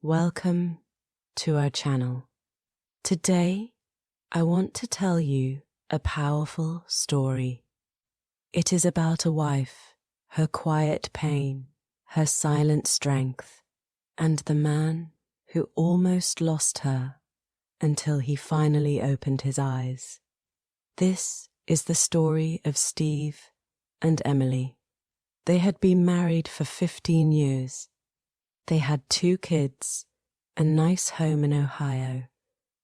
Welcome to our channel. Today, I want to tell you a powerful story. It is about a wife, her quiet pain, her silent strength, and the man who almost lost her until he finally opened his eyes. This is the story of Steve and Emily. They had been married for 15 years. They had 2 kids, a nice home in Ohio,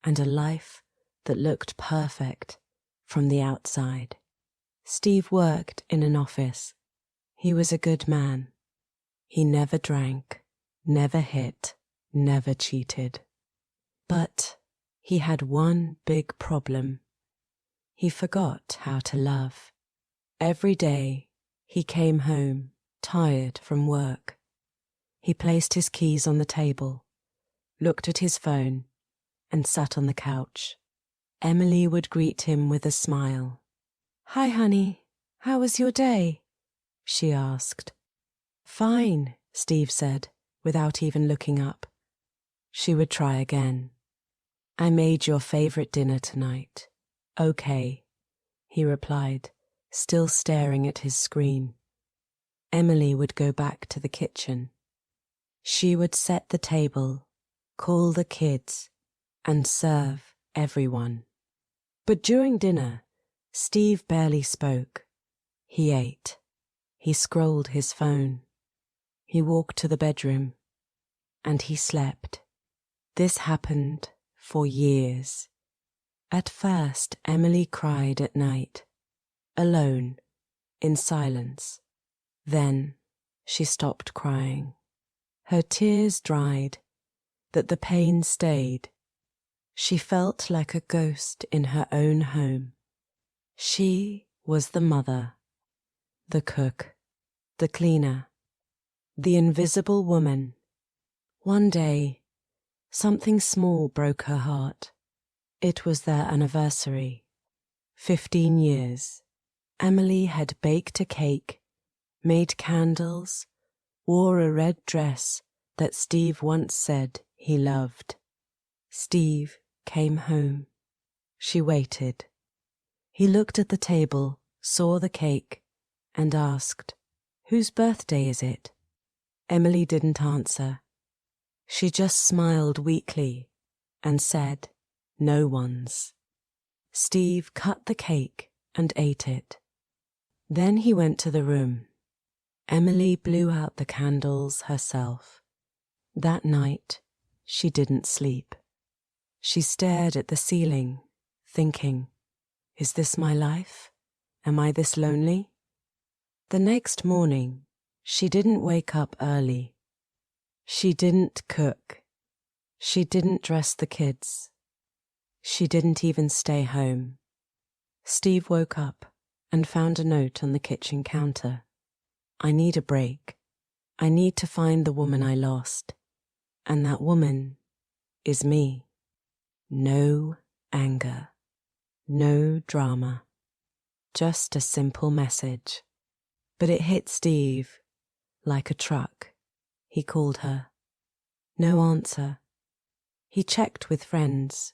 and a life that looked perfect from the outside. Steve worked in an office. He was a good man. He never drank, never hit, never cheated. But he had one big problem. He forgot how to love. Every day, he came home, tired from work. He placed his keys on the table, looked at his phone, and sat on the couch. Emily would greet him with a smile. "Hi, honey. How was your day?" she asked. "Fine," Steve said, without even looking up. She would try again. "I made your favorite dinner tonight." "Okay," he replied, still staring at his screen. Emily would go back to the kitchen. She would set the table, call the kids, and serve everyone. But during dinner, Steve barely spoke. He ate. He scrolled his phone. He walked to the bedroom. And he slept. This happened for years. At first, Emily cried at night, alone, in silence. Then she stopped crying. Her tears dried, but the pain stayed. She felt like a ghost in her own home. She was the mother, the cook, the cleaner, the invisible woman. One day, something small broke her heart. It was their anniversary. 15 years. Emily had baked a cake, made candles, wore a red dress that Steve once said he loved. Steve came home. She waited. He looked at the table, saw the cake, and asked, "Whose birthday is it?" Emily didn't answer. She just smiled weakly and said, "No one's." Steve cut the cake and ate it. Then he went to the room. Emily blew out the candles herself. That night, she didn't sleep. She stared at the ceiling, thinking, "Is this my life? Am I this lonely?" The next morning, she didn't wake up early. She didn't cook. She didn't dress the kids. She didn't even stay home. Steve woke up and found a note on the kitchen counter. "I need a break. I need to find the woman I lost. And that woman is me." No anger. No drama. Just a simple message. But it hit Steve like a truck. He called her. No answer. He checked with friends.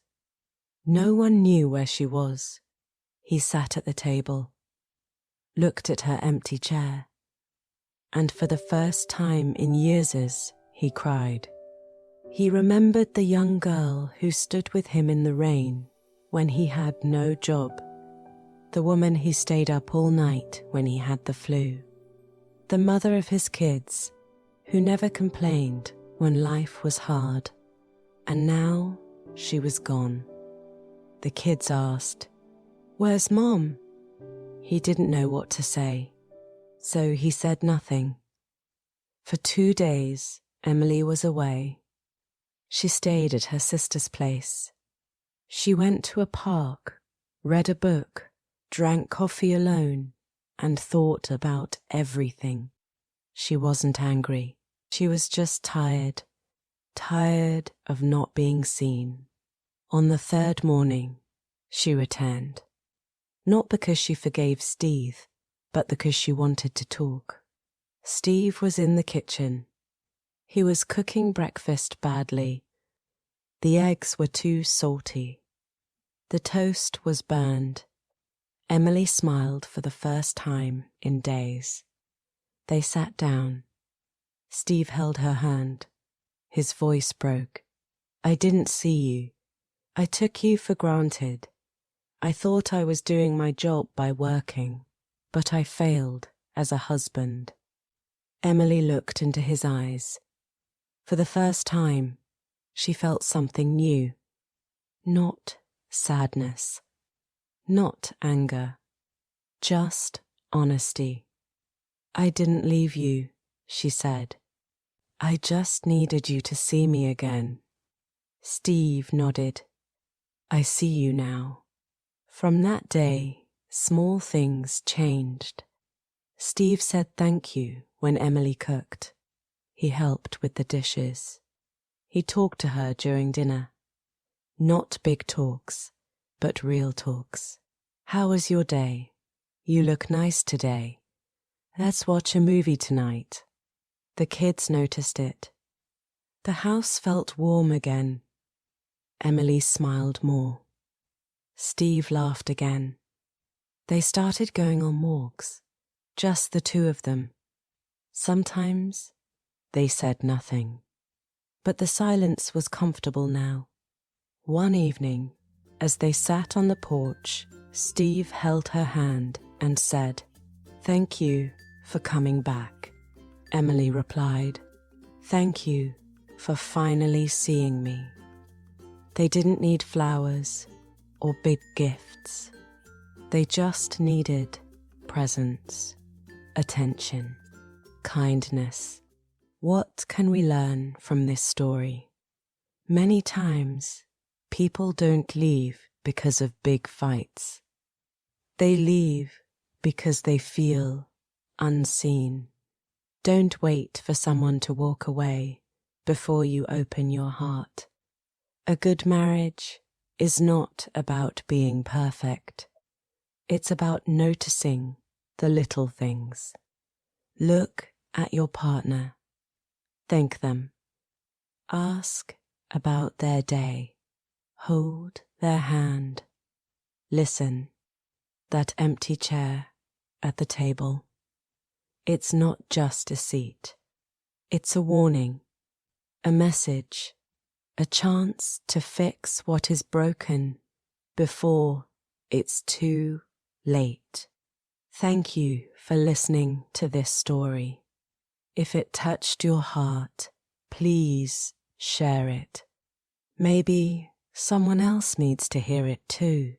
No one knew where she was. He sat at the table, looked at her empty chair, and for the first time in years, he cried. He remembered the young girl who stood with him in the rain when he had no job, the woman who stayed up all night when he had the flu, the mother of his kids who never complained when life was hard, and now she was gone. The kids asked, "Where's Mom?" He didn't know what to say, so he said nothing. For 2 days, Emily was away. She stayed at her sister's place. She went to a park, read a book, drank coffee alone, and thought about everything. She wasn't angry. She was just tired. Tired of not being seen. On the 3rd morning, she returned. Not because she forgave Steve, but because she wanted to talk. Steve was in the kitchen. He was cooking breakfast badly. The eggs were too salty. The toast was burned. Emily smiled for the first time in days. They sat down. Steve held her hand. His voice broke. I didn't see you. I took you for granted. I thought I was doing my job by working, but I failed as a husband. Emily looked into his eyes. For the first time, she felt something new. Not sadness, not anger, just honesty. I didn't leave you, she said. I just needed you to see me again. Steve nodded. I see you now. From that day, small things changed. Steve said thank you when Emily cooked. He helped with the dishes. He talked to her during dinner. Not big talks, but real talks. How was your day? You look nice today. Let's watch a movie tonight. The kids noticed it. The house felt warm again. Emily smiled more. Steve laughed again. They started going on walks, just the two of them. Sometimes they said nothing, but the silence was comfortable now. One evening, as they sat on the porch, Steve held her hand and said, "Thank you for coming back." Emily replied, "Thank you for finally seeing me." They didn't need flowers or big gifts. They just needed presence, attention, kindness. What can we learn from this story? Many times, people don't leave because of big fights. They leave because they feel unseen. Don't wait for someone to walk away before you open your heart. A good marriage is not about being perfect. It's about noticing the little things. Look at your partner. Thank them. Ask about their day. Hold their hand. Listen. That empty chair at the table. It's not just a seat. It's a warning, a message, a chance to fix what is broken before it's too late. Thank you for listening to this story. If it touched your heart, please share it. Maybe someone else needs to hear it too.